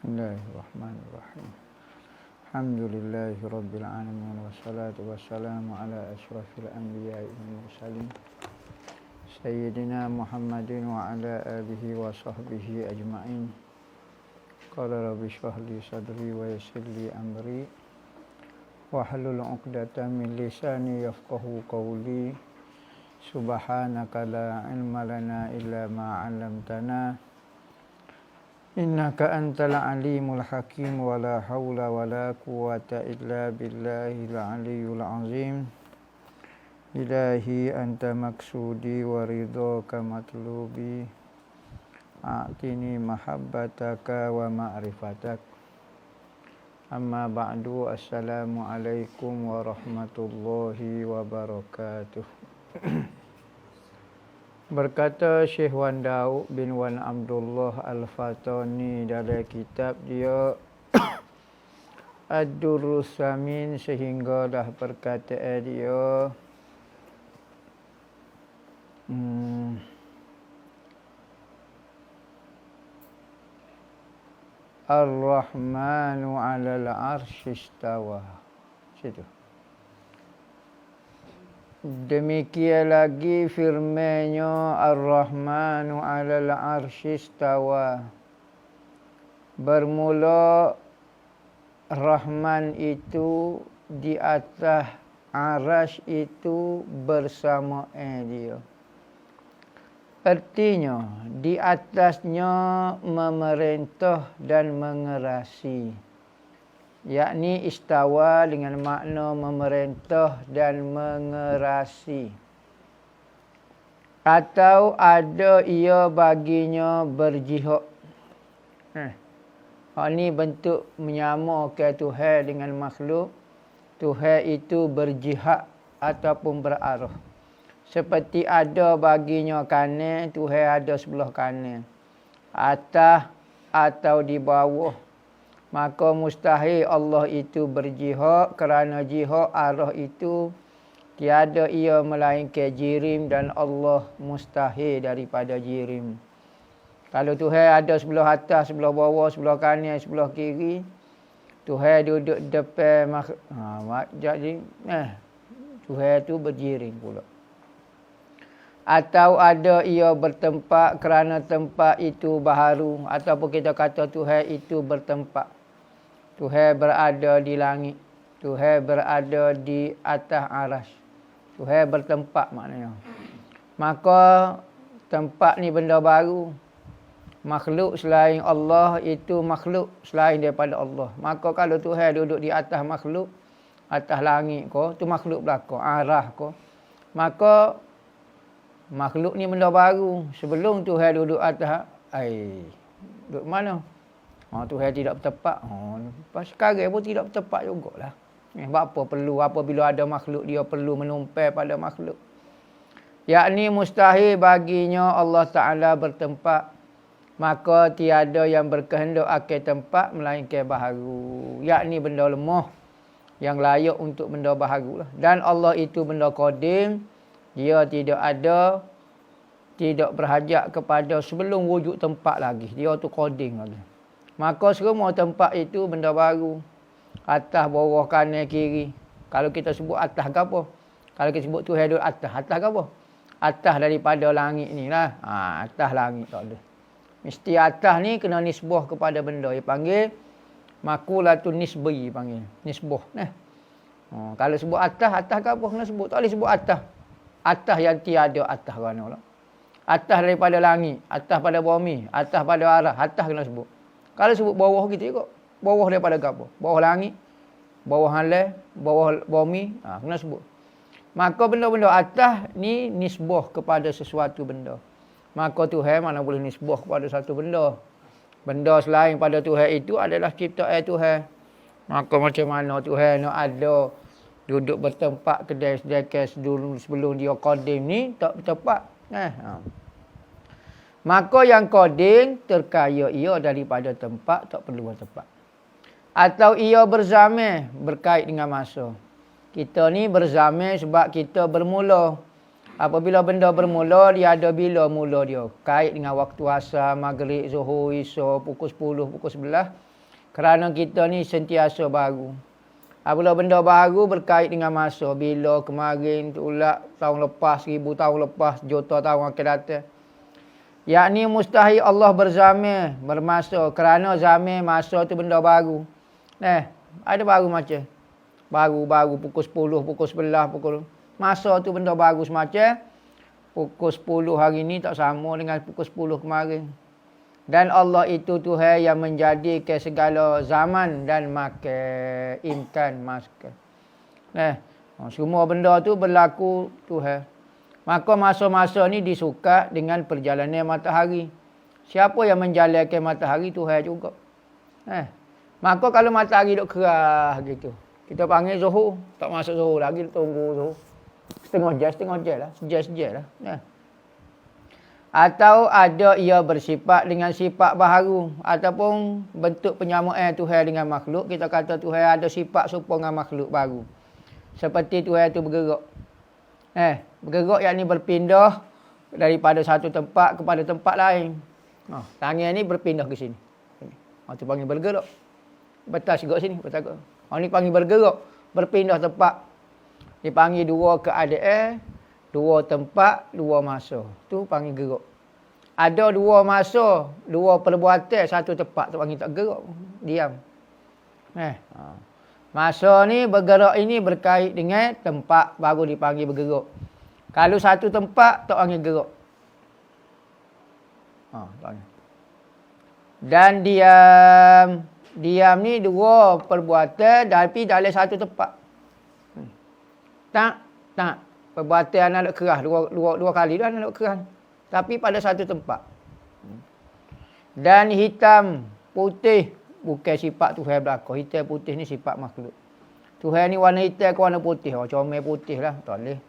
Bismillahirrahmanirrahim. Alhamdulillahi rabbil alamin wassalatu wassalamu ala asyrafil anbiya'i wal mursalin sayyidina Muhammadin wa ala alihi wa sahbihi ajma'in. Qala rabbi shrah li sadri wa yassir li amri wahlul 'uqdatam min lisani yafqahu qawli. Subhanaka la ilma lana illa ma 'allamtana. Innaka antal alimul hakim wa la hawla wa la quwwata illa billahil aliyyul azim. Ilahi anta maksudi wa ridhaka matlubi. A'tini mahabbataka wa ma'rifatak. Amma ba'du, assalamu alaikum warahmatullahi wabarakatuh. Berkata Syekh Wan Daud bin Wan Abdullah Al-Fatani dalam kitab dia Ad-Durrus Samin, sehinggalah perkataan dia Ar-Rahmanu 'alal 'arsy istawa. Situ. Demikian lagi firman-Nya Ar-Rahmanu 'alal 'arsy istawa. Bermula Rahman itu di atas arasy itu bersama dia. Artinya di atasnya memerintah dan mengerasi. Yakni istawa dengan makna memerintah dan mengerasi. Atau ada ia baginya berjihad. Ini bentuk menyamakan Tuhan dengan makhluk. Tuhan itu berjihad ataupun berarah. Seperti ada baginya kanan, Tuhan ada sebelah kanan. Atas atau di bawah. Maka mustahil Allah itu berjihad, kerana jihad arah itu tiada ia melainkan jirim, dan Allah mustahil daripada jirim. Kalau Tuhan ada sebelah atas, sebelah bawah, sebelah kanan, sebelah kiri, Tuhan duduk depan jadi Tuhan itu berjirim pula. Atau ada ia bertempat kerana tempat itu baharu, ataupun kita kata Tuhan itu bertempat. Tuhan berada di langit. Tuhan berada di atas arasy. Tuhan bertempat maknanya. Maka tempat ni benda baru. Makhluk selain Allah itu makhluk selain daripada Allah. Maka kalau Tuhan duduk di atas makhluk, atas langit ko, tu makhluk belaka, arah ko. Maka makhluk ni benda baru. Sebelum Tuhan duduk atas, duduk mana? Tuhan tidak bertempat. Sekarang pun tidak bertempat jugalah. Apa perlu? Apabila ada makhluk, dia perlu menumpai pada makhluk. Yakni mustahil baginya Allah Ta'ala bertempat. Maka tiada yang berkehendak akan tempat melainkan baharu. Yakni benda lemah yang layak untuk benda baharu lah. Dan Allah itu benda qadim. Dia tidak ada, tidak berhajat kepada sebelum wujud tempat lagi. Dia tu qadim lagi. Maka semua tempat itu benda baru. Atas, bawah, kanan, kiri. Kalau kita sebut atas ke apa? Kalau kita sebut Tuhan duduk atas ke apa? Atas daripada langit ni lah. Atas langit tak ada. Mesti atas ni kena nisbah kepada benda. Dia panggil makulatun nisbi, panggil. Nisbah. Kalau sebut atas ke apa? Kena sebut. Tak boleh sebut atas. Atas yang tiada atas kerana lah. Atas daripada langit. Atas pada bumi. Atas pada arah. Atas kena sebut. Kalau sebut bawah kita juga. Bawah daripada apa? Bawah langit. Bawah halal. Bawah bumi. Kena sebut. Maka benda-benda atas ni nisbah kepada sesuatu benda. Maka Tuhan mana boleh nisbah kepada satu benda. Benda selain pada Tuhan itu adalah ciptaan Tuhan. Maka macam mana Tuhan nak ada duduk bertempat kedai sedekah sebelum dia qadim ni tak bertempat. Maka yang qadim terkaya ia daripada tempat, tak perlu bertempat. Atau ia berzamai berkait dengan masa. Kita ni berzamai sebab kita bermula. Apabila benda bermula, dia ada bila mula dia. Kait dengan waktu asar, maghrib, zuhur, isya, pukul 10, pukul 11. Kerana kita ni sentiasa baru. Apabila benda baru berkait dengan masa. Bila kemarin, tolak tahun lepas, 1000 tahun lepas, juta tahun akan datang. Yakni mustahil Allah berzamir, bermasa. Kerana zamir, masa tu benda baru. Ada baru macam. Baru, pukul 10, pukul 11, pukul... Masa tu benda baru semacam. Pukul 10 hari ni tak sama dengan pukul 10 kemarin. Dan Allah itu Tuhan yang menjadikan segala zaman dan makan, imkan, masker. Semua benda tu berlaku Tuhan. Maka masa-masa ni disukat dengan perjalanan matahari. Siapa yang menjalankan matahari? Tuhan juga. Maka kalau matahari duk kerah gitu, kita panggil zuhur. Tak masuk zuhur lagi, tunggu zuhur. Setengah jam lah. Sejam lah. Atau ada ia bersifat dengan sifat baharu. Ataupun bentuk penyamaan Tuhan dengan makhluk. Kita kata Tuhan ada sifat serupa dengan makhluk baru. Seperti Tuhan itu bergerak. Bergerak yakni berpindah daripada satu tempat kepada tempat lain. Tangan ni berpindah ke sini. Itu panggil bergerak. Betas gerak sini. Ni panggil bergerak. Berpindah tempat. Dipanggil dua keadaan, dua tempat, dua masa. Tu panggil gerak. Ada dua masa, dua perbuatan, satu tempat. Tu panggil tak gerak. Diam. Masa ni bergerak ini berkait dengan tempat, baru dipanggil bergerak. Kalau satu tempat, tak panggil gerak. Dan diam. Diam ni dua perbuatan, tapi dalam satu tempat. Tak. Perbuatan anak nak kerah. Dua kali dah anak nak kerah. Tapi pada satu tempat. Dan hitam, putih. Bukan sifat Tuhan belakang. Hitam, putih ni sifat makhluk. Tuhan ni warna hitam ke warna putih. Comel putih lah. Tak boleh.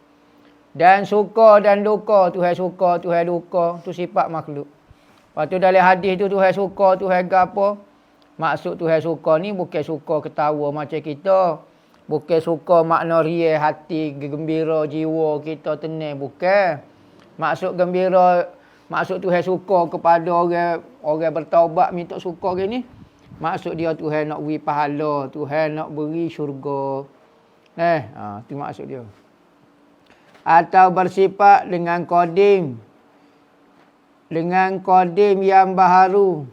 Dan suka dan duka. Tuhan suka, Tuhan duka. Tu sifat makhluk. Lepas tu dalam hadis tu Tuhan suka, Tuhan apa? Maksud Tuhan suka ni bukan suka ketawa macam kita. Bukan suka makna riah hati, gembira jiwa kita tenang. Bukan. Maksud gembira, maksud Tuhan suka kepada orang bertaubat minta suka gini. Maksud dia Tuhan nak beri pahala, Tuhan nak beri syurga. Itu maksud dia. Atau bersifat dengan kodim. Dengan kodim yang baharu.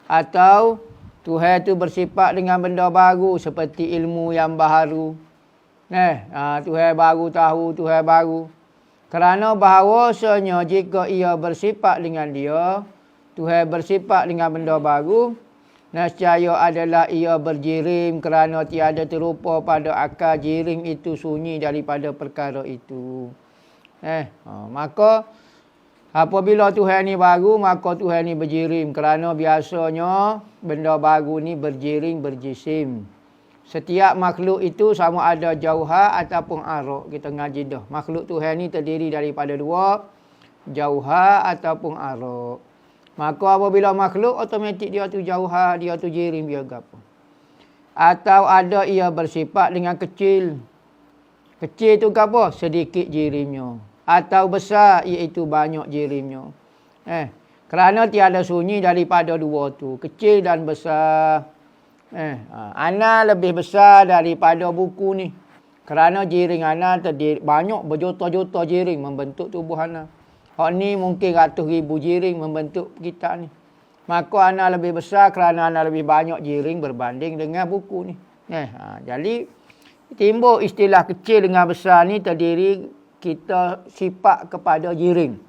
Atau Tuhan tu bersifat dengan benda baru seperti ilmu yang baharu. Tuhan baru tahu, Tuhan baru. Kerana bahawasanya jika ia bersifat dengan dia, Tuhan bersifat dengan benda baru, nescaya adalah ia berjirim kerana tiada terupa pada akal jirim itu sunyi daripada perkara itu. Maka apabila Tuhan ni baru, maka Tuhan ni berjirim. Kerana biasanya benda baru ni berjirim, berjisim. Setiap makhluk itu sama ada jauhar ataupun arok. Kita ngaji dah. Makhluk Tuhan ni terdiri daripada dua. Jauhar ataupun arok. Maka apabila makhluk, otomatik dia tu jauhar, dia tu jirim, dia apa. Atau ada ia bersifat dengan kecil. Kecil tu apa? Sedikit jirimnya. Atau besar, iaitu banyak jirimnya. Kerana tiada sunyi daripada dua tu. Kecil dan besar. Ana lebih besar daripada buku ni. Kerana jiring ana terdiri banyak berjuta-juta jiring membentuk tubuh ana. Ni mungkin ratus ribu jiring membentuk kita ni. Maka ana lebih besar kerana ana lebih banyak jiring berbanding dengan buku ni. Jadi timbul istilah kecil dengan besar ni terdiri kita sifat kepada jiring.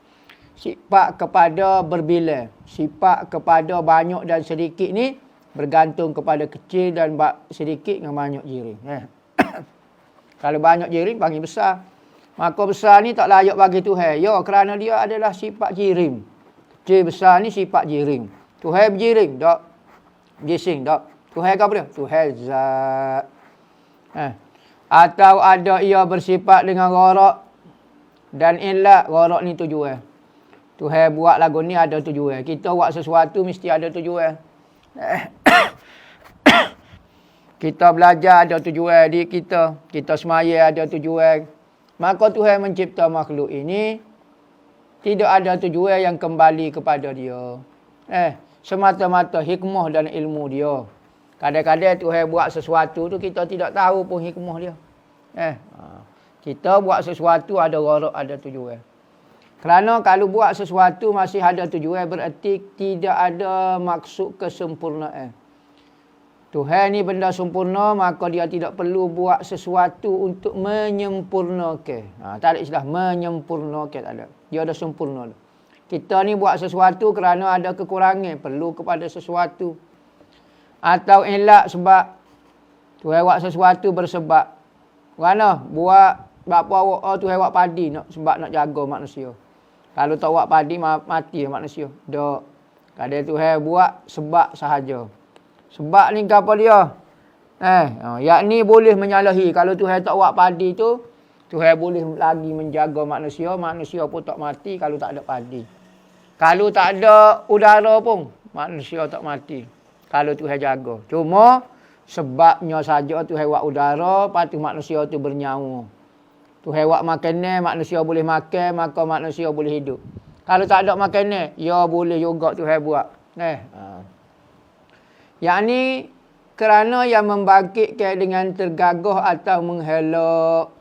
Sifat kepada berbilang. Sifat kepada banyak dan sedikit ni bergantung kepada kecil dan sedikit dengan banyak jiring. Kalau banyak jiring panggil besar. Maka besar ni tak layak bagi Tuhan. Kerana dia adalah sifat jiring. Kecil besar ni sifat jiring. Tuhan berjiring. Tak. Jising. Tak. Tuhan apa dia? Tuhan zat. Atau ada ia bersifat dengan gharak. Dan ilat gharak ni tujuan. Tuhan buat lagu ni ada tujuan. Kita buat sesuatu mesti ada tujuan. Kita belajar ada tujuan di kita. Kita semaya ada tujuan. Maka Tuhan mencipta makhluk ini tidak ada tujuan yang kembali kepada dia. semata-mata hikmah dan ilmu dia. Kadang-kadang Tuhan buat sesuatu tu kita tidak tahu pun hikmah dia. Kita buat sesuatu ada gharak, ada tujuan. Kerana kalau buat sesuatu masih ada tujuan, berarti tidak ada maksud kesempurnaan. Tuhan ni benda sempurna, maka dia tidak perlu buat sesuatu untuk menyempurnakan. Tak ada istilah menyempurnakan, tak ada. Dia dah sempurna. Kita ni buat sesuatu kerana ada kekurangan, perlu kepada sesuatu. Atau elak sebab Tuhan buat sesuatu bersebab. Kerana buat bapa awak Tuhan buat padi nak sebab nak jaga manusia. Kalau tak buat padi mati manusia. Dak. Kadang Tuhan buat sebab sahaja. Sebab ni apa dia? Yakni boleh menyalahi. Kalau Tuhan tak buat padi tu, Tuhan boleh lagi menjaga manusia. Manusia pun tak mati kalau tak ada padi. Kalau tak ada udara pun, manusia tak mati. Kalau Tuhan jaga. Cuma sebabnya saja Tuhan buat udara, lepas tu manusia tu bernyawa. Tuhan buat makanan, manusia boleh makan, maka manusia boleh hidup. Kalau tak ada makanan, ya boleh juga Tuhan buat. Yakni kerana yang membangkitkan dengan tergagah atau menghelak.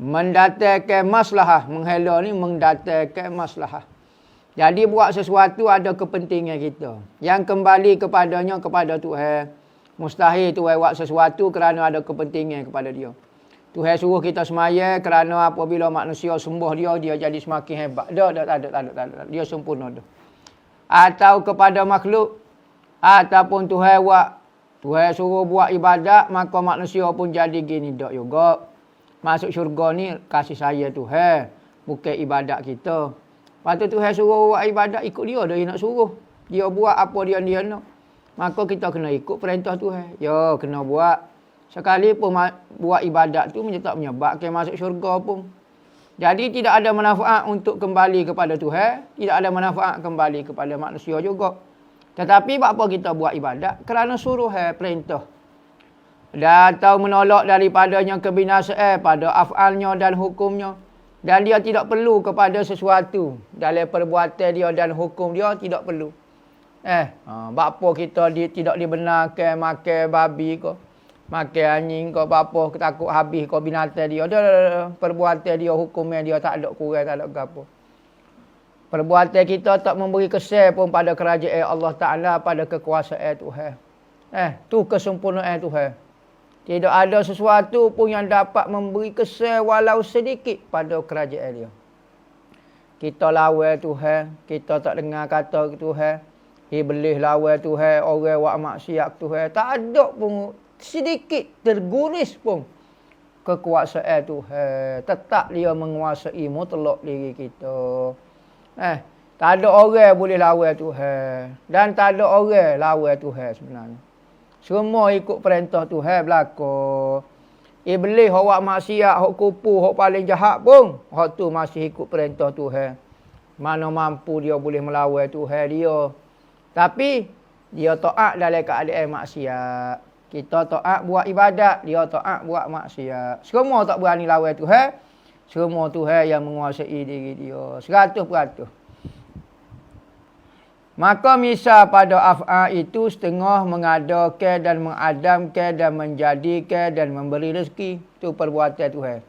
Mendatangkan maslahah. Menghelak ni mendatangkan maslahah. Jadi buat sesuatu ada kepentingan kita. Yang kembali kepadanya kepada Tuhan. Mustahil Tuhan buat sesuatu kerana ada kepentingan kepada dia. Tuhan suruh kita semaya kerana apabila manusia sembuh dia jadi semakin hebat. Tak ada. Dia sempurna dah. Atau kepada makhluk. Ataupun Tuhan suruh buat ibadat, maka manusia pun jadi gini. Tak juga. Masuk syurga ni kasih saya Tuhan. Bukan ibadat kita. Lepas tu Tuhan suruh buat ibadat, ikut dia. Dia nak suruh. Dia buat apa dia nak. Maka kita kena ikut perintah Tuhan. Ya, kena buat. Sekali pun buat ibadat tu tak menyebabkan masuk syurga pun. Jadi tidak ada manfaat untuk kembali kepada Tuhan. Tidak ada manfaat kembali kepada manusia juga. Tetapi apa kita buat ibadat? Kerana suruh perintah. Dan atau menolak daripadanya kebinasaan pada af'alnya dan hukumnya. Dan dia tidak perlu kepada sesuatu. Dalam perbuatan dia dan hukum dia tidak perlu. Bapa kita tidak dibenarkan makan babi ke, makan anjing ke, bapa takut habis ke binatang dia. Perbuatan dia, hukumnya dia tak ada kurang, tak ada apa. Perbuatan kita tak memberi kesan pun pada kerajaan Allah Ta'ala, pada kekuasaan Tuhan. Tu kesempurnaan Tuhan. Tidak ada sesuatu pun yang dapat memberi kesan walau sedikit pada kerajaan dia. Kita lawan Tuhan, kita tak dengar kata Tuhan. Iblis lawan Tuhan, orang buat maksiat Tuhan. Tak ada pun sedikit terguris pun kekuasaan Tuhan. Tetap dia menguasai mutlak diri kita. Tak ada orang boleh lawan Tuhan. Dan tak ada orang lawan Tuhan sebenarnya. Semua ikut perintah Tuhan berlaku. Iblis hok buat maksiat, hok kupu, hok paling jahat pun, hok tu masih ikut perintah Tuhan. Mana mampu dia boleh melawan Tuhan dia. Tapi dia taat dalam keadaan maksiat. Kita taat buat ibadat, dia taat buat maksiat. Semua tak berani lawan Tuhan. Semua Tuhan yang menguasai diri dia. 100%. Maka misal pada af'al itu setengah mengadakan dan mengadamkan dan menjadikan dan memberi rezeki. Itu perbuatan Tuhan.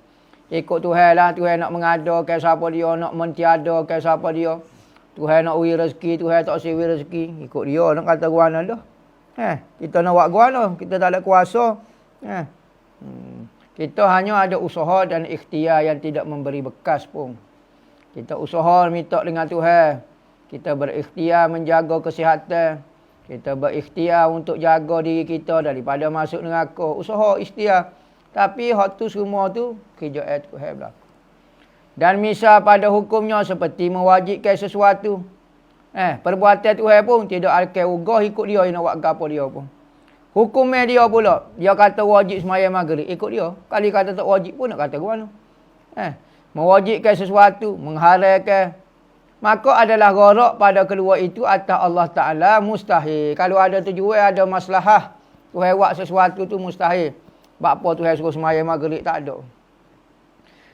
Ikut Tuhan lah. Tuhan nak mengadakan siapa dia, nak mentiadakan siapa dia. Tuhan nak beri rezeki, Tuhan tak beri rezeki. Ikut dia nak kata guana dah. Kita nak buat guana, kita tak ada kuasa. Kita hanya ada usaha dan ikhtiar yang tidak memberi bekas pun. Kita usaha minta dengan Tuhan. Kita berikhtiar menjaga kesihatan. Kita berikhtiar untuk jaga diri kita daripada masuk neraka. Usaha ikhtiar. Tapi hak tu semua tu kerjaan Tuhan berlaku. Dan misal pada hukumnya seperti mewajibkan sesuatu. Perbuatan Tuhan pun tidak akan ugah ikut dia yang nak buat apa dia pun. Hukumnya dia pula. Dia kata wajib sembahyang maghrib. Ikut dia. Kali kata tak wajib pun nak kata ke mana. Mewajibkan sesuatu. Menghalalkan. Maka adalah gharak pada kedua itu atas Allah Ta'ala mustahil. Kalau ada tujuan, ada maslahah. Tuhan buat sesuatu tu mustahil. Sebab apa Tuhan suruh sembahyang maghrib tak ada.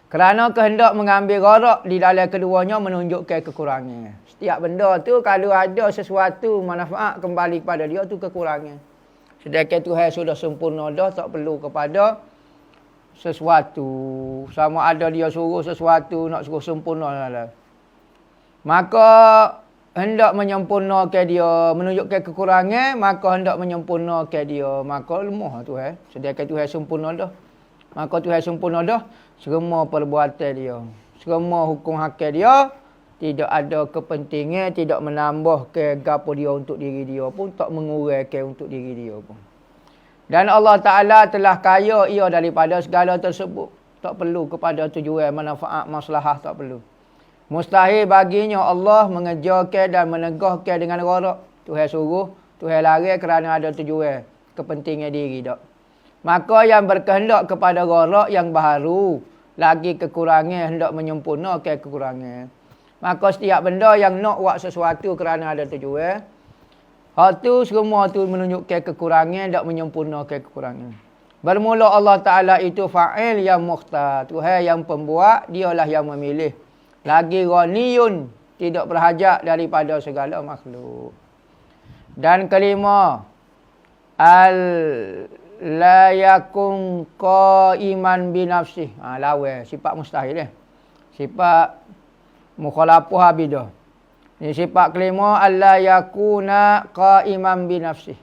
Kerana kehendak mengambil gharak di dalam keduanya menunjukkan kekurangan. Setiap benda tu kalau ada sesuatu manfaat kembali kepada dia tu kekurangan. Sedangkan Tuhan sudah sempurna dah, tak perlu kepada sesuatu. Sama ada dia suruh sesuatu nak suruh sempurna lah. Maka hendak menyempurnakan dia, menunjukkan kekurangan, maka hendak menyempurnakan dia, maka lemah Tuhan. Sedangkan Tuhan sempurna dah. Maka Tuhan sempurna dah semua perbuatan dia. Semua hukum hakam dia tidak ada kepentingan, tidak menambah ke gapo dia untuk diri dia pun, tak mengurangkan untuk diri dia pun. Dan Allah Ta'ala telah kaya ia daripada segala tersebut. Tak perlu kepada tujuan manfaat maslahah, tak perlu. Mustahil baginya Allah mengejarkan dan menegahkan dengan gharak. Tuhan suruh, Tuhan larang kerana ada tujuan kepentingan diri tak. Maka yang berkehendak kepada gharak yang baharu, lagi kekurangan hendak menyempurnakan kekurangan. Maka setiap benda yang nak buat sesuatu kerana ada tujuan, hal tu semua tu menunjukkan kekurangan, hendak menyempurnakan kekurangan. Bermula Allah Ta'ala itu fa'il yang mukhtar. Tuhan yang pembuat, dialah yang memilih. Lagi ghaniyun, tidak berhajat daripada segala makhluk. Dan kelima, la yakun qaiman binafsih. Lawan sifat mustahil sifat mukhalafah abidah. Ini sifat kelima, alla yakuna qaiman binafsih.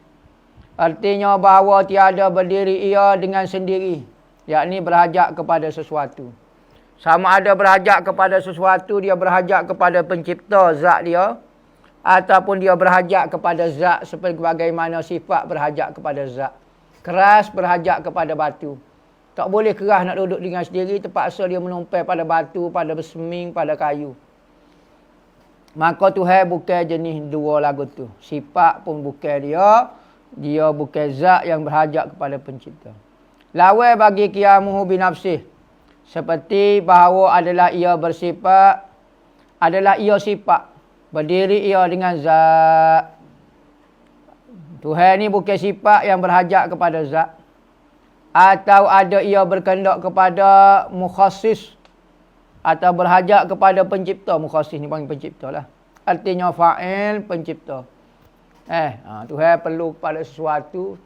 Artinya bahawa tiada berdiri ia dengan sendiri, yakni berhajat kepada sesuatu. Sama ada berhajat kepada sesuatu, dia berhajat kepada pencipta zat dia, ataupun dia berhajat kepada zat seperti bagaimana sifat berhajat kepada zat. Keras berhajat kepada batu. Tak boleh keras nak duduk dengan sendiri, terpaksa dia menumpai pada batu, pada berseming, pada kayu. Maka Tuhan bukan jenis dua lagu tu. Sifat pun bukan dia. Dia bukan zat yang berhajat kepada pencipta. Lawan bagi qiyamuhu binafsih. Seperti bahawa adalah ia bersifat, adalah ia sifat. Berdiri ia dengan zat. Tuhan ni bukan sifat yang berhajat kepada zat. Atau ada ia berkehendak kepada mukhassis. Atau berhajat kepada pencipta. Mukhassis ni panggil pencipta lah. Artinya fa'il pencipta. Tuhan perlu kepada sesuatu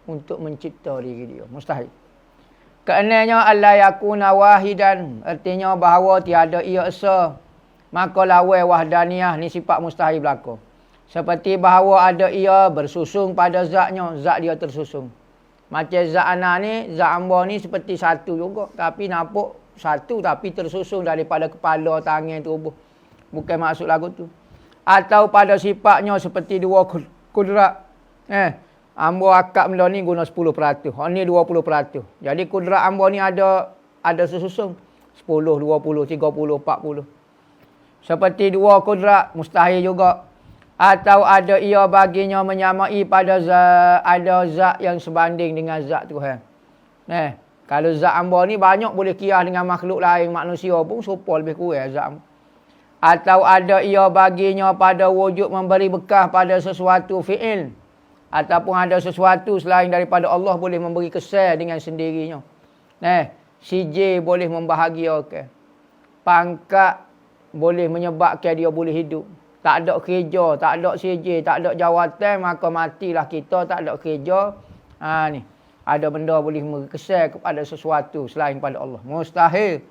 untuk mencipta diri dia. Mustahil. Keenamnya alla yakuna wahidan. Artinya bahawa tiada ia esa. Maka lawan wahdaniyah ni sifat mustahil berlaku. Seperti bahawa ada ia bersusung pada zatnya. Zat dia tersusung. Macam zat ana ni, zat hamba ni seperti satu juga. Tapi nampak satu tapi tersusung daripada kepala, tangan, tubuh. Bukan maksud lagu tu. Atau pada sifatnya seperti dua kudrat. Hamba akad benda ni guna 10%. Ni 20%. Jadi kudrat hamba ni ada sesusung. 10, 20, 30, 40. Seperti dua kudrat, mustahil juga. Atau ada ia baginya menyamai pada zat, ada zat yang sebanding dengan zat Tuhan. Kalau zat hamba ni banyak boleh kias dengan makhluk lain, manusia pun serupa lebih kurang zat. Atau ada ia baginya pada wujud memberi bekas pada sesuatu fi'il. Ataupun ada sesuatu selain daripada Allah boleh memberi kesan dengan sendirinya. CJ boleh membahagiakan. Pangkat boleh menyebabkan dia boleh hidup. Tak ada kerja, tak ada CJ, tak ada jawatan, maka matilah kita, tak ada kerja. Ni. Ada benda boleh memberi kesan kepada sesuatu selain pada Allah. Mustahil.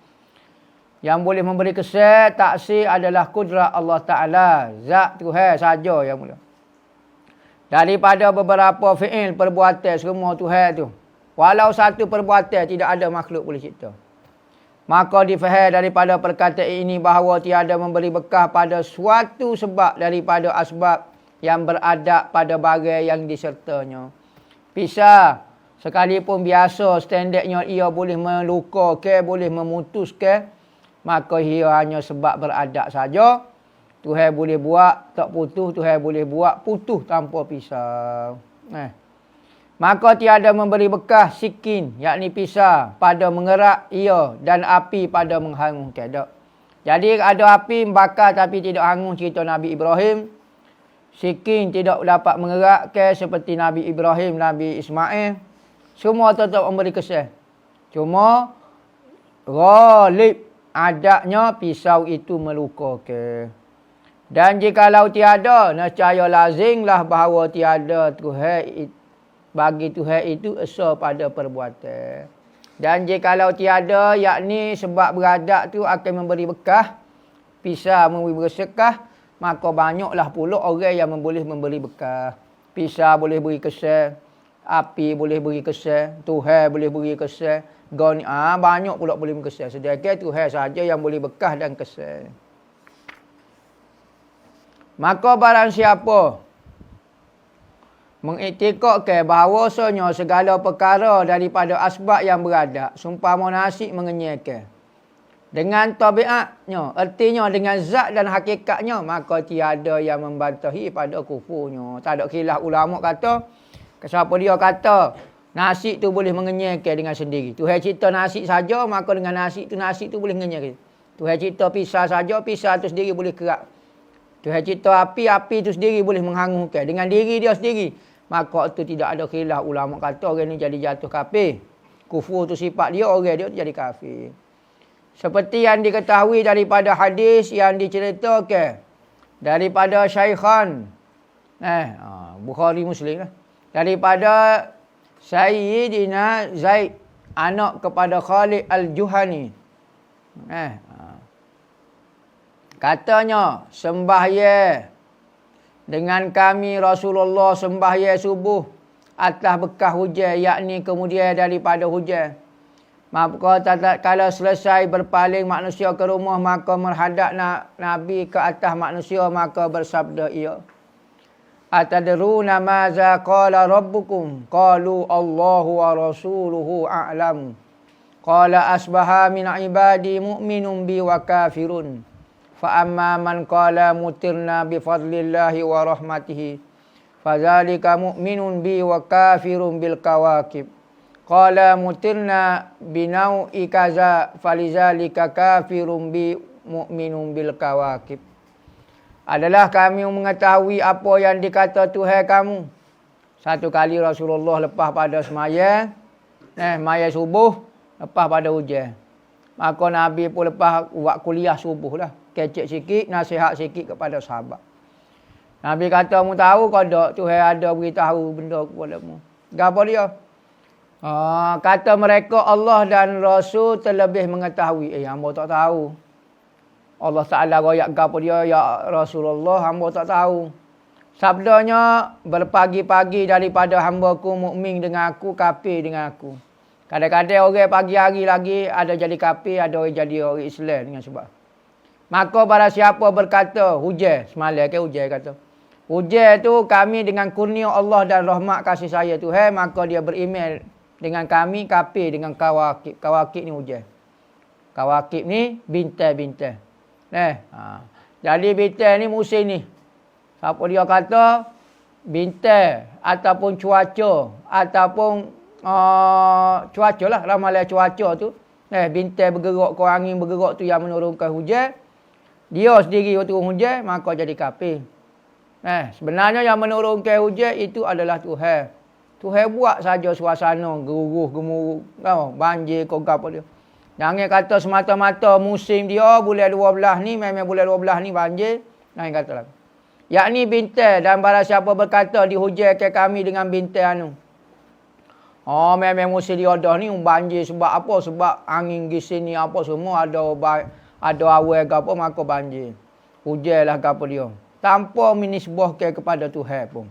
Yang boleh memberi kesan, taksir adalah kudrat Allah Ta'ala. Zat Tuhan saja yang mula. Daripada beberapa fi'il, perbuatan semua Tuhan tu. Walau satu perbuatan tidak ada makhluk boleh cipta. Maka difaham daripada perkataan ini bahawa tiada memberi bekas pada suatu sebab daripada asbab yang beradab pada bagai yang disertanya. Pisah, sekalipun biasa standardnya ia boleh melukakan, boleh memutuskan, maka ia hanya sebab beradab saja. Tuhan boleh buat tak putus, Tuhan boleh buat putus tanpa pisau. Maka tiada memberi bekas sikin, yakni pisau, pada mengerak ia dan api pada menghanguskan. Tak. Jadi ada api membakar tapi tidak hangus, cerita Nabi Ibrahim. Sikin tidak dapat mengerakkan seperti Nabi Ibrahim, Nabi Ismail. Semua tetap memberi kesan. Cuma ghalib. Adanya pisau itu melukakan. Dan jikalau tiada, nescaya lazimlah bahawa tiada Tuhan bagi Tuhan itu esa pada perbuatan. Dan jikalau tiada, yakni sebab beradak tu akan memberi bekah, pisau memberi bersekah, maka banyaklah pula orang yang boleh memberi bekah. Pisau boleh beri kesan, api boleh beri kesan, Tuhan boleh beri kesan, banyak pula boleh beri kesan. Sedangkan Tuhan saja yang boleh bekah dan kesan. Maka barang siapa mengiktikadkan bahawasanya segala perkara daripada asbab yang beradak, sumpama nasi mengenyahkan dengan tabiatnya, artinya dengan zat dan hakikatnya, maka tiada yang membantahi pada kufurnya. Tak ada khilaf ulama kata, siapa dia kata nasi tu boleh mengenyahkan dengan sendiri. Tuhan cipta nasi saja, maka dengan nasi tu boleh mengenyahkan. Tuhan cipta pisau saja, pisau tu sendiri boleh kerak. Tuhan cipta api, api tu sendiri boleh menghanguskan dengan diri dia sendiri. Maka tu tidak ada khilaf ulama kata orang ni jadi jatuh kafir. Kufur tu sifat dia, orang dia tu jadi kafir. Seperti yang diketahui daripada hadis yang diceritakan daripada Syaikhan, Bukhari Muslim lah, daripada Sayyidina Zaid, anak kepada Khalid Al-Juhani. Katanya, sembahyang dengan kami Rasulullah sembahyang subuh atas bekas hujan, yakni kemudian daripada hujan. Maka tatkala selesai berpaling manusia ke rumah, maka menghadap Nabi ke atas manusia, maka bersabda ia, Atadruna maza qala rabbukum? Qalu Allahu wa rasuluhu a'lam. Qala asbaha min ibadi mu'minun bi wa kafirun. Fa amma man qala mutirna bi fadlillahi wa rahmatihi fadzalika mu'minun bi wa kafirun bil kawakib. Qala mutirna bi nau'i kaza falizalika kafirun bi mu'minun bil kawakib. Adalah kami mengetahui apa yang dikata Tuhan kamu. Satu kali Rasulullah lepas pada semaya, semaya subuh, lepas pada hujan. Maka Nabi pun lepas buat kuliah subuh lah. Kecek sikit, nasihat sikit kepada sahabat. Nabi kata, mu tahu kau tak Tuhan ada beritahu benda kepada mu. Apa dia? Kata mereka Allah dan Rasul terlebih mengetahui. Hamba tak tahu. Allah Ta'ala royak apa dia, ya Rasulullah, hamba tak tahu. Sabdanya, berpagi-pagi daripada hamba-Ku mukmin dengan aku, kafir dengan aku. Kadang-kadang orang pagi hari lagi ada jadi kafir, ada orang jadi orang Islam dengan sebab. Maka para siapa berkata, hujan, semalam ke hujan kata. Hujan tu kami dengan kurnia Allah dan rahmat kasih saya Tuhan, maka dia beriman dengan kami, kafir dengan kawakib. Kawakib ni hujan. Kawakib ni bintang-bintang. Jadi bintang ni musim ni. Siapa dia kata, bintang ataupun cuaca, ataupun cuaca lah, ramalan cuaca tu. Bintang bergerak, kau angin bergerak tu yang menurunkan hujan. Dia sendiri turun hujan, maka jadi kafir. Sebenarnya yang menurunkan hujan itu adalah Tuhan. Tuhan buat saja suasana geruh, gemuruh, banjir, kau apa dia. Jangan kata semata-mata musim dia, bulan 12 ni, memang bulan 12 ni banjir. Jangan kata lah. Yakni bintang, dan barang siapa berkata dihujankan kami dengan bintang anu. Memang musim dia dah ni banjir sebab apa? Sebab angin di sini apa semua ada awal ke apa, maka banjir. Hujanlah ke apa dia. Tanpa menisbahkan kepada Tuhan pun.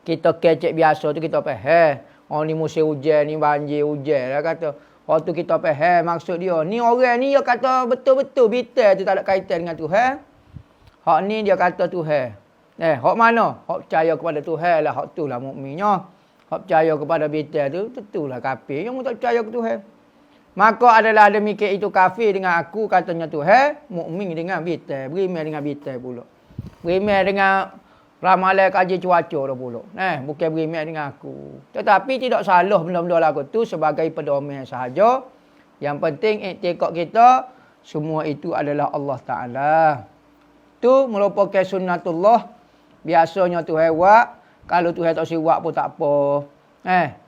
Kita kecek biasa tu kita faham. Ni musim hujan, ni banjir hujan lah kata. Tu kita faham maksud dia. Ni orang ni dia kata betul-betul bintang tu tak ada kaitan dengan Tuhan. Hak ni dia kata Tuhan. Hak mana? Hak percaya kepada Tuhan lah. Hak tu lah mukminnya. Hak percaya kepada bintang tu, tentulah kafir. Yang tak percaya ke Tuhan. Maka adalah demikian itu kafir dengan aku, katanya Tuhan. Mukmin dengan bintang. Beriman dengan bintang pula. Beriman dengan ramalan kaji cuaca dah pula. Bukan beriman dengan aku. Tetapi tidak salah benda-benda lagu tu sebagai pedoman sahaja. Yang penting iktikad kita, semua itu adalah Allah Ta'ala. Itu merupakan sunnatullah. Biasanya Tuhan buat. Kalau Tuhan tak si buat pun tak apa.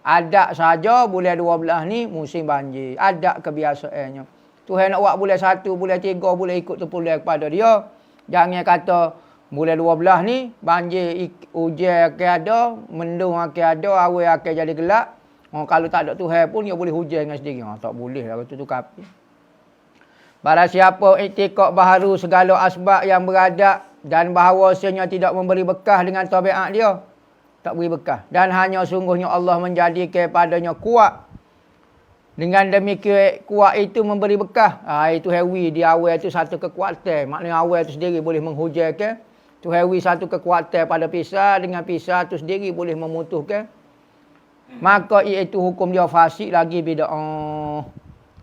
Adat saja bulan 12 ni musim banjir. Adat kebiasaannya. Tuhan nak buat bulan 1, bulan 3, bulan ikut tu pulih kepada dia. Jangan kata bulan 12 ni banjir hujan akan ada, mendung akan ada, awan akan jadi gelap. Kalau tak ada Tuhan pun dia boleh hujan dengan sendiri. Tak boleh lah tu kafir. Barang siapa iktikad baharu segala asbab yang beradab dan bahawasanya tidak memberi bekah dengan tabiat dia, tak beri bekah. Dan hanya sungguhnya Allah menjadikan padanya kuat. Dengan demikian kuat itu memberi bekah. Itu hewi di awal itu satu kekuatan. Maknanya awal itu sendiri boleh menghujankan. Itu hewi satu kekuatan pada pisah. Dengan pisah itu sendiri boleh memutuhkan. Maka iaitu hukum dia fasik lagi bid'ah.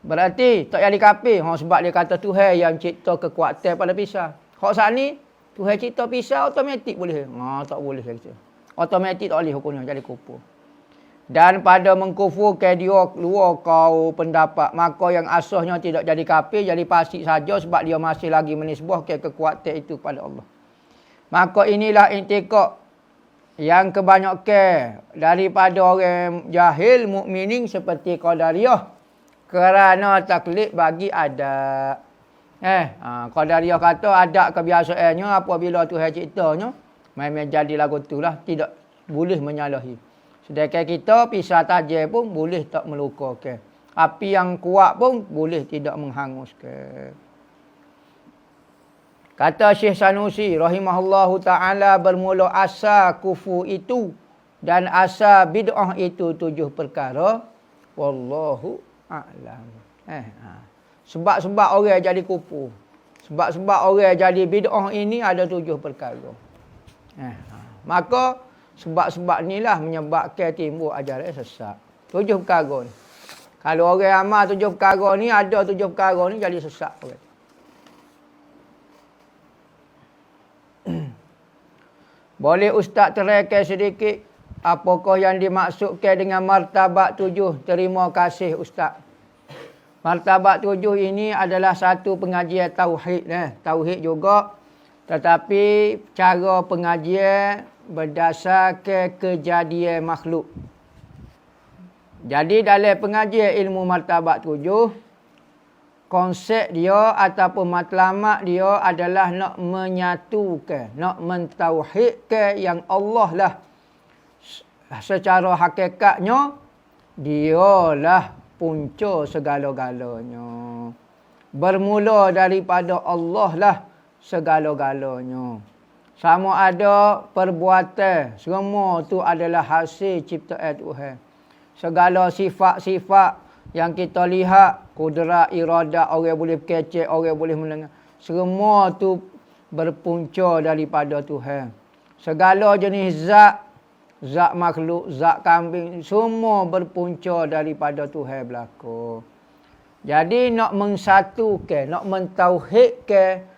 Berarti tak jadi kafir. Sebab dia kata Tuhan yang cipta kekuatan pada pisah. Hak saat ni Tuhan cipta pisah automatik boleh. Tak boleh kata. Automatik tak boleh hukumnya jadi kufur. Dan pada mengkufurkan dia keluar kau pendapat, maka yang asasnya tidak jadi kafir, jadi fasik saja sebab dia masih lagi menisbahkan kekuatan itu kepada Allah. Maka inilah intikad yang kebanyakan daripada orang jahil mukminin seperti Qadariyah kerana taklid bagi adat. Qadariyah kata adat kebiasaannya apabila Tuhan ciptanya memang jadi lagu itulah, tidak boleh menyalahi. Sedangkan kita pisah tajam pun boleh tak melukakan. Api yang kuat pun boleh tidak menghanguskan. Kata Syekh Sanusi rahimahullahu ta'ala, bermula asal kufur itu dan asal bid'ah itu 7 perkara. Wallahu a'lam. Sebab-sebab orang jadi kufur. Sebab-sebab orang jadi bid'ah ini ada 7 perkara. Maka sebab-sebab inilah menyebabkan timbul ajaran sesat. 7 perkara ni. Kalau orang amal 7 perkara ni, ada 7 perkara ni jadi sesat orang. Boleh ustaz terangkan sedikit apakah yang dimaksudkan dengan martabat 7? Terima kasih ustaz. Martabat 7 ini adalah satu pengajian tauhid. Tauhid juga. Tetapi cara pengajian berdasarkan kejadian makhluk. Jadi dalam pengajian ilmu martabat 7, konsep dia ataupun matlamat dia adalah nak menyatukan, nak mentauhidkan yang Allah lah. Secara hakikatnya, dialah punca segala-galanya. Bermula daripada Allah lah segala-galanya. Sama ada perbuatan, semua tu adalah hasil ciptaan Tuhan. Segala sifat-sifat yang kita lihat, kudrat, iradat, orang boleh kecek, orang boleh mendengar. Semua tu berpunca daripada Tuhan. Segala jenis zat, zat makhluk, zat kambing, semua berpunca daripada Tuhan belaka. Jadi nak mensatukan, nak mentauhidkan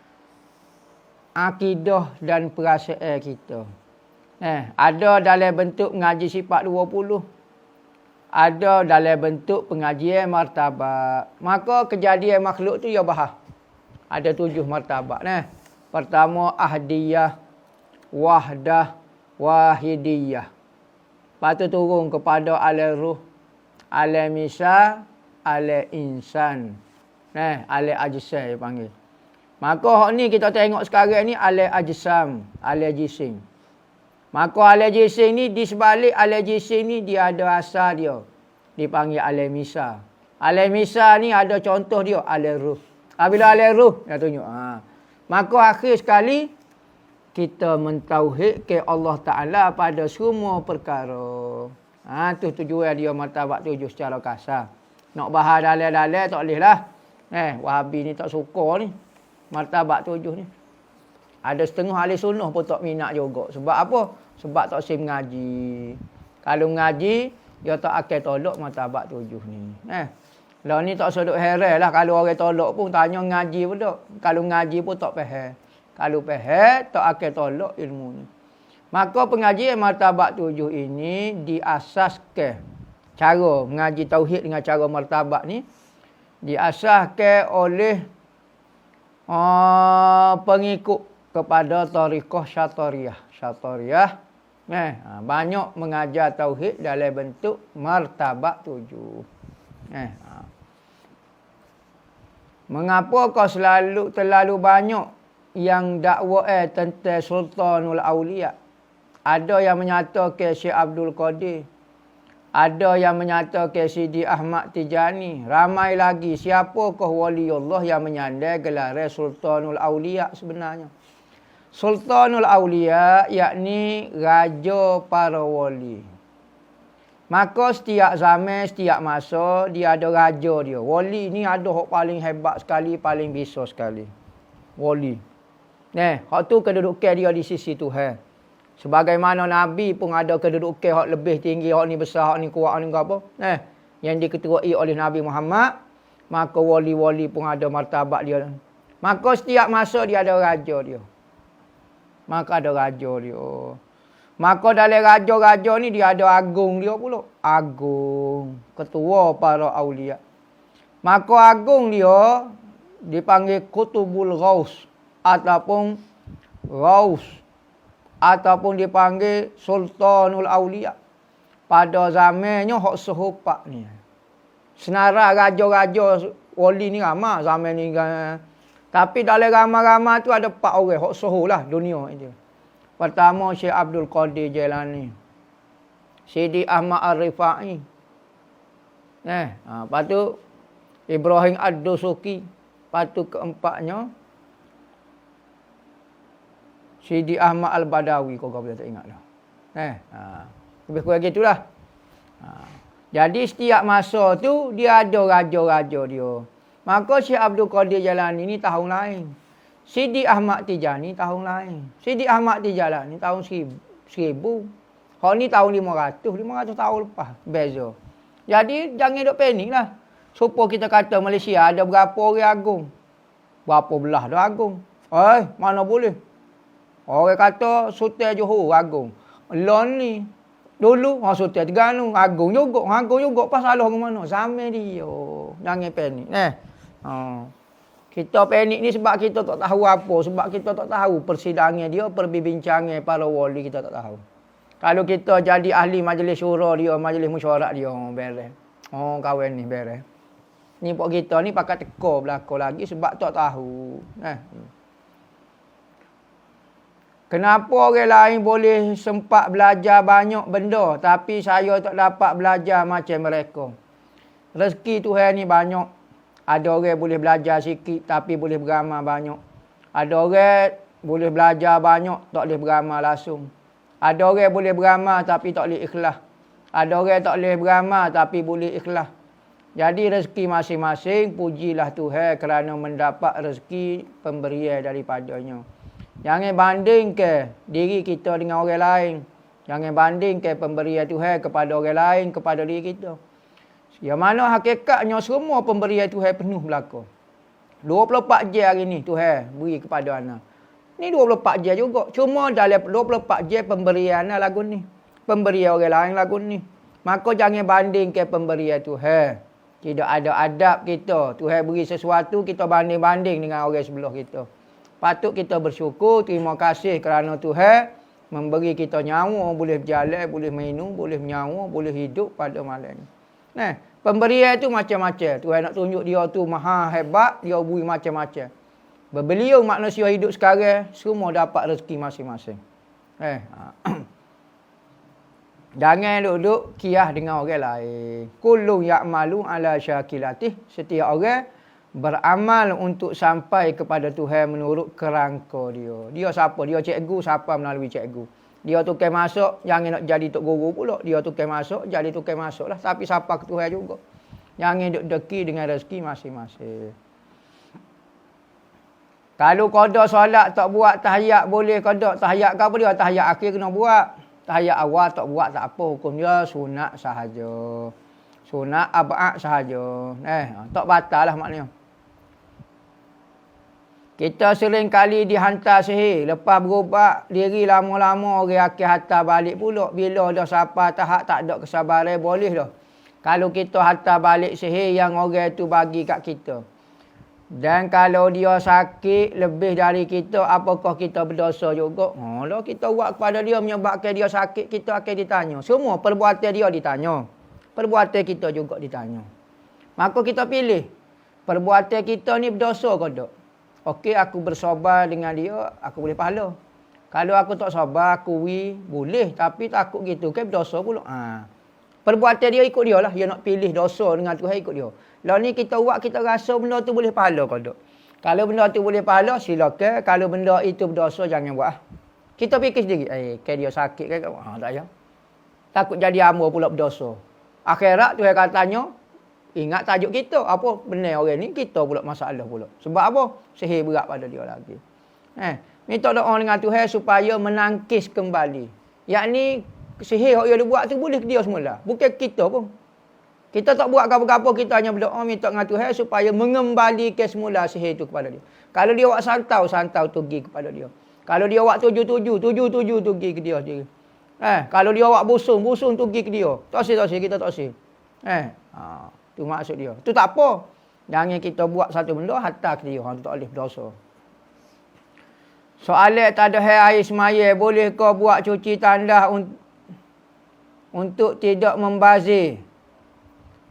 akidah dan perasaan kita. Ada dalam bentuk mengaji sifat 20. Ada dalam bentuk pengajian martabat. Maka kejadian makhluk tu ya bahas. Ada 7 martabat. Pertama ahdiyah, wahdah, wahidiyah. Lepas tu turun kepada alam ruh, alam misal, alam insan. Alam ajsam dia panggil. Maka hak ni kita tengok sekarang ni alam ajsam, alam jisim. Maka alam jisim ni di sebalik alam jisim ni dia ada asal dia. Dipanggil alam misal. Alam misal ni ada contoh dia alam ruh. Bila alam ruh dia tunjuk. Maka akhir sekali kita mentauhidkan Allah Taala pada semua perkara. Tu tujuan dia martabat 7 secara kasar. Nak bahas dalil-dalil tak boleh lah. Wahabi ni tak suka ni. Martabat 7 ni. Ada setengah ahli sunnah pun tak minat juga. Sebab apa? Sebab tak sempat mengaji. Kalau mengaji, dia tak akan tolak martabat 7 ni. Lah ni tak sedut heran lah. Kalau orang tolak pun tanya ngaji pun tak. Kalau ngaji pun tak faham. Kalau faham, tak akan tolak ilmu ni. Maka pengajian martabat 7 ini diasaskan. Cara mengaji tauhid dengan cara martabat ni diasaskan oleh pengikut kepada tariqah Syatariyah. Syatariyah banyak mengajar tauhid dalam bentuk martabat 7. Mengapa kau terlalu banyak yang dakwa tentang Sultanul Aulia? Ada yang menyatakan Syekh Abdul Qadir. Ada yang menyatakan Sidi Ahmad Tijani. Ramai lagi. Siapakah wali Allah yang menyandai gelar Sultanul Aulia sebenarnya? Sultanul Aulia yakni raja para wali. Maka setiap zaman, setiap masa dia ada raja dia. Wali ni ada hak paling hebat sekali, paling bisa sekali. Wali. Hak tu kedudukan dia di sisi Tuhan. Sebagaimana Nabi pun ada kedudukan hak lebih tinggi, hak ni besar, hak ni kuat, hak ni apa. Yang diketuai oleh Nabi Muhammad. Maka wali-wali pun ada martabat dia. Maka setiap masa dia ada raja dia. Maka ada raja dia. Maka dalam raja-raja ni dia ada agung dia pula. Agung. Ketua para aulia. Maka agung dia dipanggil Qutbul Ghaus. Ataupun Ghaus. Ataupun dipanggil Sultanul Aulia. Pada zamannya hak serupa ni. Senara raja-raja wali ni ramai zaman ni. Tapi dalam ramai-ramai tu ada 4 orang hak seru lah dunia ini. Pertama Syekh Abdul Qadir Jailani. Sidi Ahmad Ar-Rifai. Lepas tu Ibrahim Ad-Dusuki. Lepas tu keempatnya Sidi Ahmad Al-Badawi, kau boleh tak ingat dah. Lebih kurang gitulah. Jadi setiap masa tu dia ada raja-raja dia. Maka Syekh Abdul Qadir Jailani ni tahun lain. Sidi Ahmad Tijani tahun lain. Sidi Ahmad Tijani tahun 1000. Hak ni tahun 500 tahun lepas. Beza. Jadi jangan duk panik lah. Supaya kita kata Malaysia ada berapa orang agung. Berapa belah dah agung. Mana boleh. Orang kata Sultan Johor agung. Lon ni. Dulu Sultan Terengganu agung juga. Agung juga. Pas salah ke mana? Zaman dia. Jangan panik. Kita panik ni sebab kita tak tahu apa. Sebab kita tak tahu persidangan dia, perbincangan para wali kita tak tahu. Kalau kita jadi ahli majlis syura dia, majlis mesyuarat dia, beres. Kawan ni beres. Ni pok kita ni pakai teka belakang lagi sebab tak tahu. Kenapa orang lain boleh sempat belajar banyak benda tapi saya tak dapat belajar macam mereka? Rezeki Tuhan ni banyak. Ada orang boleh belajar sikit tapi boleh beramal banyak. Ada orang boleh belajar banyak tak boleh beramal langsung. Ada orang boleh beramal tapi tak boleh ikhlas. Ada orang tak boleh beramal tapi boleh ikhlas. Jadi rezeki masing-masing pujilah Tuhan kerana mendapat rezeki pemberian daripadanya. Jangan bandingkan diri kita dengan orang lain. Jangan bandingkan pemberian Tuhan kepada orang lain, kepada diri kita. Yang mana hakikatnya semua pemberian Tuhan penuh belaka. 24 jam hari ni Tuhan beri kepada anak. Ni 24 jam juga. Cuma dalam 24 jam pemberian anak lagu ni. Pemberian orang lain lagu ni. Maka jangan bandingkan pemberian Tuhan. Tidak ada adab kita. Tuhan beri sesuatu, kita banding-banding dengan orang sebelah kita. Patut kita bersyukur, terima kasih kerana Tuhan memberi kita nyawa, boleh berjalan, boleh minum, boleh menyawa, boleh hidup pada malam ni. Pemberian tu macam-macam. Tuhan nak tunjuk dia tu maha hebat, dia beri macam-macam. Berbeliau manusia hidup sekarang, semua dapat rezeki masing-masing. Jangan duduk kiyah dengan orang lain. Kullu ya'malu ala syakilatih. Setiap orang beramal untuk sampai kepada Tuhan menurut kerangka dia. Dia siapa? Dia cikgu, siapa melalui cikgu. Dia tukang masuk, jangan nak jadi tok guru pula. Dia tukang masuk, jadi tukang masuk lah. Tapi siapa ke Tuhan juga. Jangan duk deki dengan rezeki masing-masing. Kalau qada solat tak buat tahiyat boleh qada. Tahiyat ke apa dia? Tahiyat akhir kena buat. Tahiyat awal tak buat tak apa. Hukum dia sunat sahaja. Sunat ab'ad sahaja. Tak batal lah maknanya. Kita sering kali dihantar sihir. Lepas berubat diri lama-lama orang akan hantar balik pula. Bila dah sampai tahap tak ada kesabaran boleh dah. Kalau kita hantar balik sihir yang orang tu bagi kat kita. Dan kalau dia sakit lebih dari kita, apakah kita berdosa juga? Kalau kita buat kepada dia menyebabkan dia sakit, kita akan ditanya. Semua perbuatan dia ditanya. Perbuatan kita juga ditanya. Maka kita pilih. perbuatan kita ni berdosa ke tak? Okey, aku bersabar dengan dia, aku boleh pahala. Kalau aku tak sabar, aku boleh. Tapi takut gitu, kan berdosa pula. Perbuatan dia ikut dia lah. Dia nak pilih dosa dengan Tuhan, ikut dia. Lalu ni kita buat, kita rasa benda tu boleh pahala ke tak? Kalau benda tu boleh pahala, silakan. Kalau benda itu berdosa, jangan buat. Kita fikir sendiri. Kan dia sakit kan? Tak payah. Takut jadi hamba pula berdosa. Akhirat Tuhan katanya, ingat tajuk kita. Apa benar orang ni, kita pula masalah pula. Sebab apa? Sihir berat pada dia lagi. Minta doa dengan Tuhan supaya menangkis kembali. Yakni sihir yang dia buat tu boleh ke dia semula. Bukan kita pun. Kita tak buat apa-apa, kita hanya berdoa minta dengan Tuhan supaya mengembalikan semula sihir itu kepada dia. Kalau dia buat santau tu pergi kepada dia. Kalau dia buat tujuh tu pergi ke dia. Kalau dia buat busung tu pergi ke dia. Tak sih, kita tak sih. Tu maksud dia. Tu tak apa. Jangan kita buat satu benda hatta ke dia. Tu tak boleh berdosa. Soalan tak ada air semaya, boleh kau buat cuci tandas untuk tidak membazir?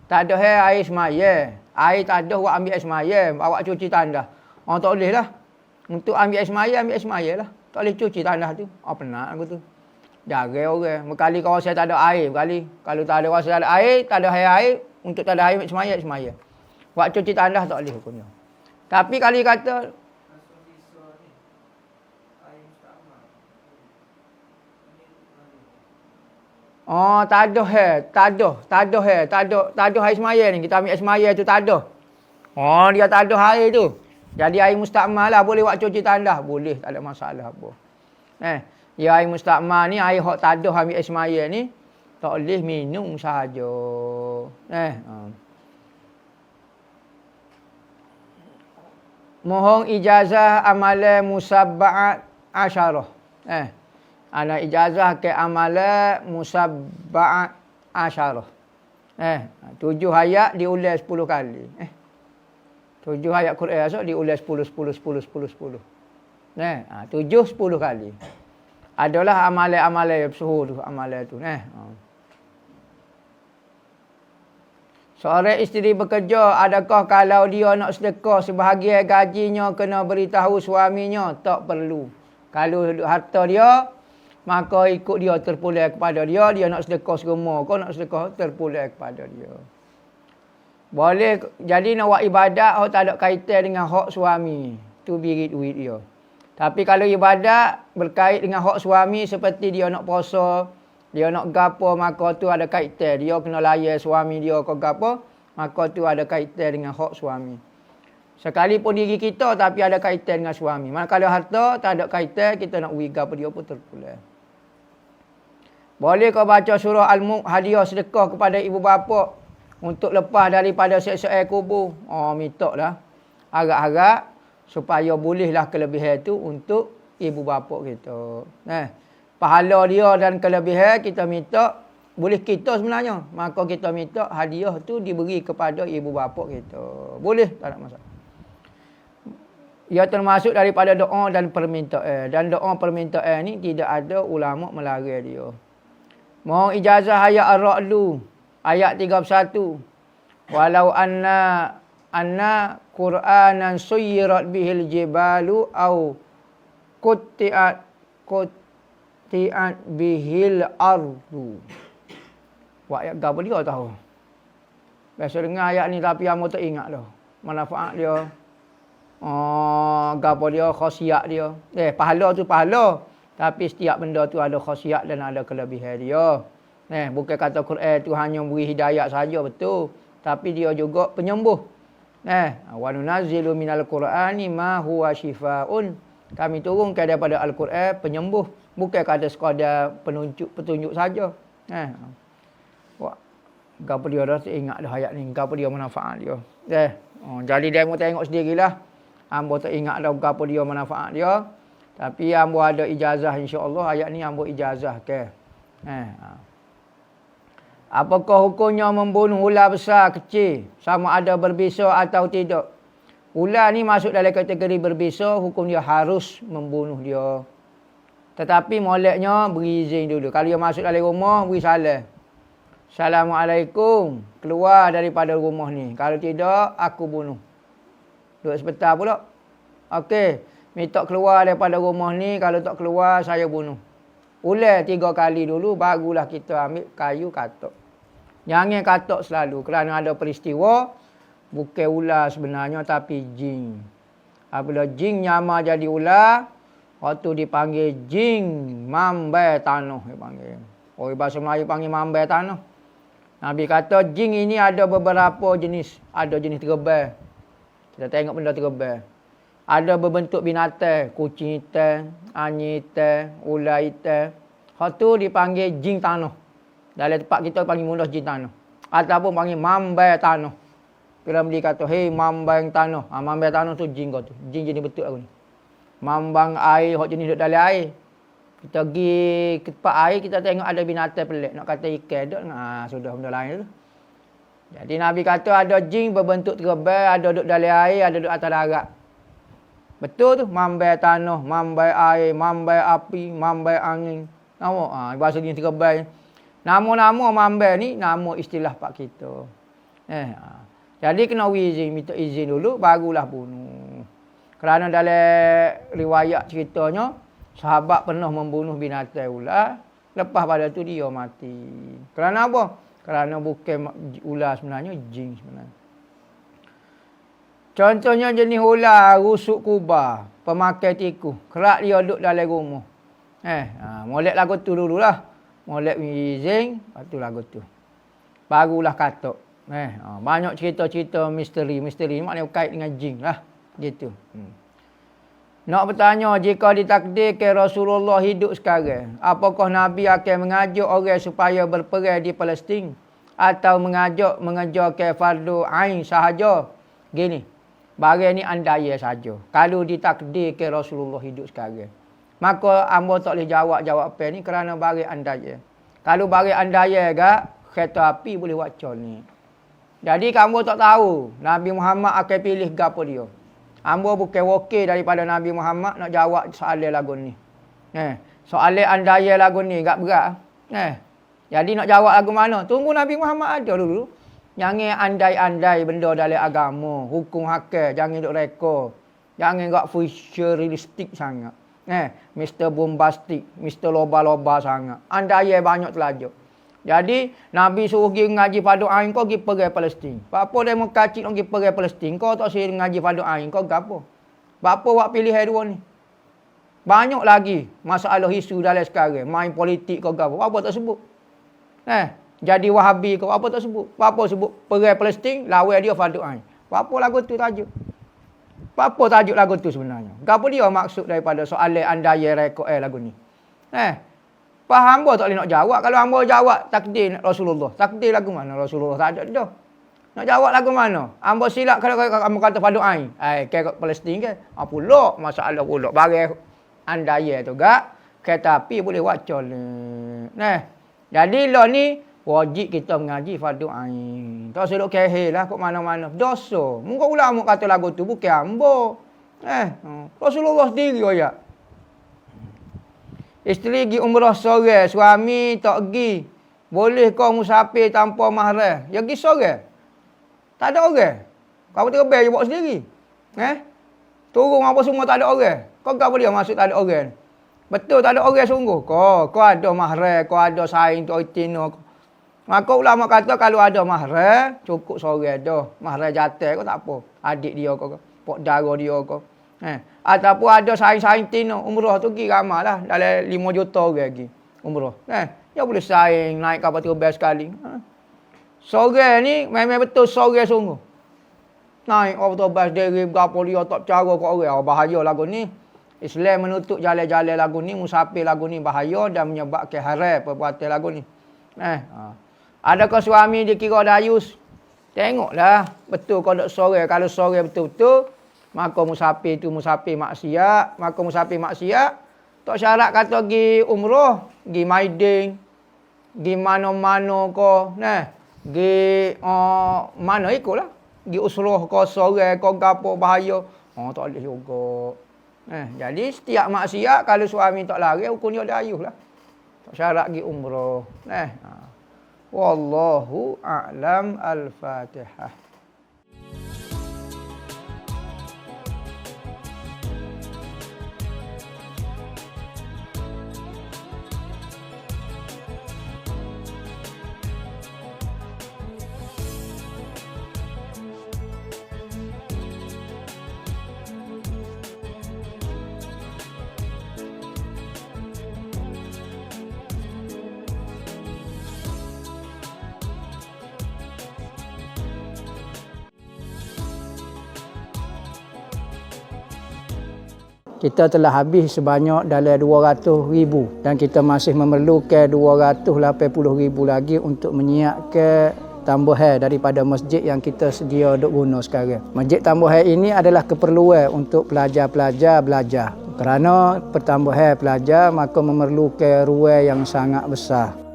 Tak ada air semaya. Air tak ada, awak ambil air semaya. Awak cuci tandas. Tak boleh lah. Untuk ambil air semaya lah. Tak boleh cuci tandas tu. Penat aku tu. Jaga orang. Berkali kawasan tak ada air. Berkali. Kalau tak ada kawasan tak ada air, tak ada air. Untuk tak ada air, ambil semaya. Awak cuci tandas tak boleh hukumnya. Tapi kalau kata, tak ada air semaya ni. Kita ambil air semaya tu tak ada. Dia tak ada air tu. Jadi air mustakmal lah. Boleh buat cuci tandas. Boleh, tak ada masalah apa. Ya air mustakmal ni, air hok tak ada ambil air semaya ni, tak boleh minum sahaja. Mohon ijazah amalan musabba'at asyarah. Ana ijazah ke amalan musabba'at asyarah. 7 ayat diulas 10 kali. 7 ayat Quran esok diulas 10. 7 10 kali. Adalah amalan-amalan suhu tu, amalan tu. Seorang isteri bekerja, adakah kalau dia nak sedekah sebahagian gajinya kena beritahu suaminya? Tak perlu. Kalau harta dia, maka ikut dia terpulang kepada dia. Dia nak sedekah semua, kau nak sedekah terpulang kepada dia. Boleh, jadi nak buat ibadat, tak ada kaitan dengan hak suami. Tu birit duit dia. Tapi kalau ibadat berkait dengan hak suami, seperti dia nak puasa, dia nak gapo, maka tu ada kaitan. Dia kena layan suami dia ke gapo, maka tu ada kaitan dengan hak suami. Sekalipun diri kita, tapi ada kaitan dengan suami. Kalau harta tak ada kaitan, kita nak beri gapo dia pun terpulang. Boleh kau baca surah Al-Mulk, hadiah sedekah kepada ibu bapa untuk lepas daripada seksa kubur? Minta lah. Harap-harap supaya bolehlah kelebihan tu untuk ibu bapa kita. Pahala dia dan kelebihan kita minta, boleh kita sebenarnya. Maka kita minta hadiah tu diberi kepada ibu bapa kita. Boleh, tak ada masalah. Ia termasuk daripada doa dan permintaan. Dan doa permintaan ni tidak ada ulama melarang dia. Mohon ijazah ayat Ar-Ra'du, ayat 31. Walau anna Qur'anan suyirat bihil jibalu au qutti'at bihil ardu. Ayat apa dia tahu? Biasa dengar ayat ni tapi hamba tak ingat dah. Manfaat dia. Gapo dia, khasiat dia. Pahala tu pahala. Tapi setiap benda tu ada khasiat dan ada kelebihan dia. Bukan kata Quran tu hanya beri hidayat saja, betul. Tapi dia juga penyembuh. Wa nunazzilu minal Qur'ani ma huwa shifaa'un. Kami turunkan daripada Al-Quran penyembuh. Bukan kata sekadar petunjuk saja. Gapo dia dah ingat dah ayat ni. Gapo dia manfaat dia. Jadi dia mau tengok sendirilah. Hamba tak ingat dah gapo dia manfaat dia. Tapi hamba ada ijazah insya-Allah. Ayat ni hamba ijazah ke. Apakah hukumnya membunuh ular besar kecil? Sama ada berbisa atau tidak? Ular ni masuk dalam kategori berbisa, hukum dia harus membunuh dia. Tetapi moleknya beri izin dulu. Kalau dia masuk dalam rumah, beri salam. Assalamualaikum. Keluar daripada rumah ni. Kalau tidak, aku bunuh. Duduk sebentar pula. Okey, minta keluar daripada rumah ni, kalau tak keluar saya bunuh. Ulai 3 kali dulu barulah kita ambil kayu katok. Jangan katok selalu kerana ada peristiwa bukan ular sebenarnya tapi jin. Apabila jin nyamar jadi ular, waktu dipanggil jin mambai tanah dipanggil. Orang bahasa Melayu panggil mambai tanah. Nabi kata jin ini ada beberapa jenis. Ada jenis terbang. Kita tengok benda terbang. Ada berbentuk binatang. Kucing hitam, anjing hitam, ular hitam. Hal tu dipanggil jin tanah. Dalam tempat kita panggil mudah jin tanah. Ataupun panggil mambai tanah. Bila beli kata, hei mambang tanah. Mambang tanah tu jin kau tu. Jin jenis betul aku ni. Mambang air, hak jenis duduk dalam air. Kita pergi ke tempat air, kita tengok ada binatang pelik. Nak kata ikan duduk, sudah benda lain tu. Jadi Nabi kata ada jin berbentuk terbang, ada duduk dalam air, ada duduk atas darat. Betul tu. Mambai tanah, mambai air, mambai api, mambai angin. Nama, bahasa jenis terbang. Nama-nama mambai ni, nama istilah pak kita. Jadi kena izin, minta izin dulu, barulah bunuh. Kerana dalam riwayat ceritanya, sahabat pernah membunuh binatang ular, lepas pada tu dia mati. Kerana apa? Kerana bukan ular sebenarnya, jin sebenarnya. Contohnya jenis ular, rusuk kubah, pemakai tikus. Kerak dia duduk dalam rumah. Molek lagu tu dululah. Molek izin, lepas tu lagu tu. Barulah katok. Banyak cerita-cerita misteri. Misteri maknanya kait dengan jin lah. Gitu. Nak bertanya, jika ditakdirkan Rasulullah hidup sekarang, apakah Nabi akan mengajak orang supaya berperang di Palestin? Atau mengajarkan fardu ain sahaja? Gini, barang ni andaya saja. Kalau ditakdirkan Rasulullah hidup sekarang, maka hamba tak boleh jawab apa ni kerana barang andaya. Kalau barang andaya gak, kereta api boleh wacol ni. Jadi kamu tak tahu Nabi Muhammad akan pilih gapo dia. Hamba bukan wakil daripada Nabi Muhammad nak jawab soalan lagu ni. Soalan andaya lagu ni gak berat. Jadi nak jawab lagu mana? Tunggu Nabi Muhammad ada dulu. Jangan andai-andai benda dalam agama, hukum hakal, jangan duk reka. Jangan gak futuristik sangat. Mr. Bombastic, Mr. Loba-loba sangat. Andai banyak terlajar. Jadi, Nabi suruh pergi ngaji fardu ain, kau pergi pergi Palestin. Apa demo kacik nak pergi pergi Palestin, kau tak suruh ngaji fardu ain, kau gapo? Apa buat pilihan dua ni? Banyak lagi masalah isu dalam sekarang. Main politik kau gapo? Apa tak sebut? Jadi Wahabi kau apa tak sebut? Apa sebut pergi Palestin, lawan dia fardu ain. Apa lagu tu tajuk? Apa tajuk lagu tu sebenarnya? Gapo dia maksud daripada soalan andai reka lagu ni? Faham hamba tak boleh nak jawab. Kalau hamba jawab takdir Rasulullah. Takdir lagu mana? Rasulullah tak ada dah. Nak jawab lagu mana? Hamba silap kalau kamu kata fardu ain. Ke Palestin ke? Pulak masalah pulak. Barang andaya tu gak. Kereta api boleh wacol. Jadi lah ni wajib kita mengaji fardu ain. Tak selok kehel lah kat mana-mana. Dosa. Mungkin ulama kata lagu tu bukan hamba. Rasulullah sendiri ayat. Isteri pergi umrah seorang, suami tak pergi. Boleh kau musafir tanpa mahram? Ya pergi seorang. Tak ada orang. Kau terbang je buat sendiri. Turun apa semua tak ada orang. Kau apa dia maksud tak ada orang? Betul tak ada orang sungguh. Kau ada mahram, kau ada saing tu itina. Maka ulama kata kalau ada mahram, cukup seorang dah. Mahram jatuh kau tak apa. Adik dia kau, pak dara dia kau. Ataupun ada saing-saing tino umrah tu pergi ramai lah. Dalam 5 juta orang pergi umrah. Dia boleh saing naik kapal terbang sekali. Sore ni memang betul sore sungguh. Naik kapal terbang sendiri berapa dia tak cara kat orang. Bahaya lagu ni. Islam menutup jalan-jalan lagu ni, musafir lagu ni bahaya dan menyebabkan haram perbuatan lagu ni. Adakah suami dikira dayus? Tengoklah. Betul kau nak sore. Kalau sore betul-betul, maka musafir tu musafir maksiat. Maka musafir maksiat, tak syarat kata pergi umrah, pergi Maidin, pergi mana-mana ko, pergi mana ikutlah. Pergi usrah ko, sore ko, gapo bahaya. Tak boleh juga. Jadi setiap maksiat kalau suami tak lari, hukum dia dayuh lah. Tak syarat pergi umrah. Wallahu a'lam. Al-Fatihah. kita telah habis sebanyak dalam 200,000 dan kita masih memerlukan 280,000 lagi untuk menyiapkan tambahan daripada masjid yang kita sedia duk guna sekarang. Masjid tambahan ini adalah keperluan untuk pelajar-pelajar belajar. Kerana pertambahan pelajar maka memerlukan ruang yang sangat besar.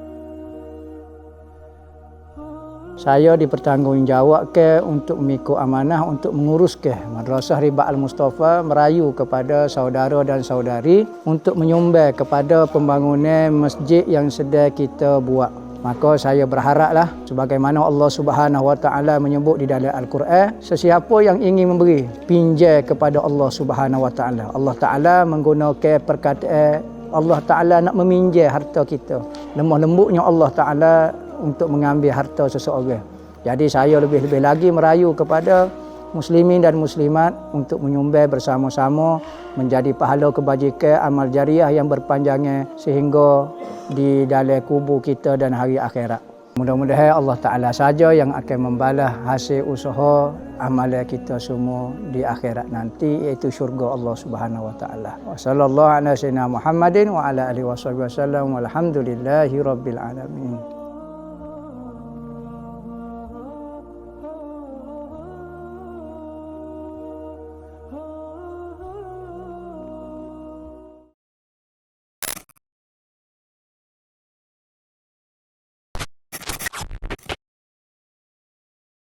Saya dipertanggungjawabkan untuk mengikut amanah untuk menguruskan Madrasah Ribat Al-Mustafa merayu kepada saudara dan saudari untuk menyumbang kepada pembangunan masjid yang sedang kita buat. Maka saya berharaplah sebagaimana Allah Subhanahu Wa Taala menyebut di dalam Al-Quran, sesiapa yang ingin memberi pinjam kepada Allah Subhanahu Wa Taala. Allah Taala menggunakan perkataan Allah Taala nak meminjam harta kita. Lemah lembutnya Allah Taala untuk mengambil harta seseorang. Jadi saya lebih-lebih lagi merayu kepada muslimin dan muslimat untuk menyumbang bersama-sama menjadi pahala kebajikan amal jariah yang berpanjangnya sehingga di dalam kubur kita dan hari akhirat. Mudah-mudahan Allah Ta'ala saja yang akan membalas hasil usaha amalan kita semua di akhirat nanti, iaitu syurga Allah Subhanahu Wa Ta'ala. Wa sallallahu ala sayyidina Muhammadin wa ala alihi wasallam walhamdulillahi rabbil alamin.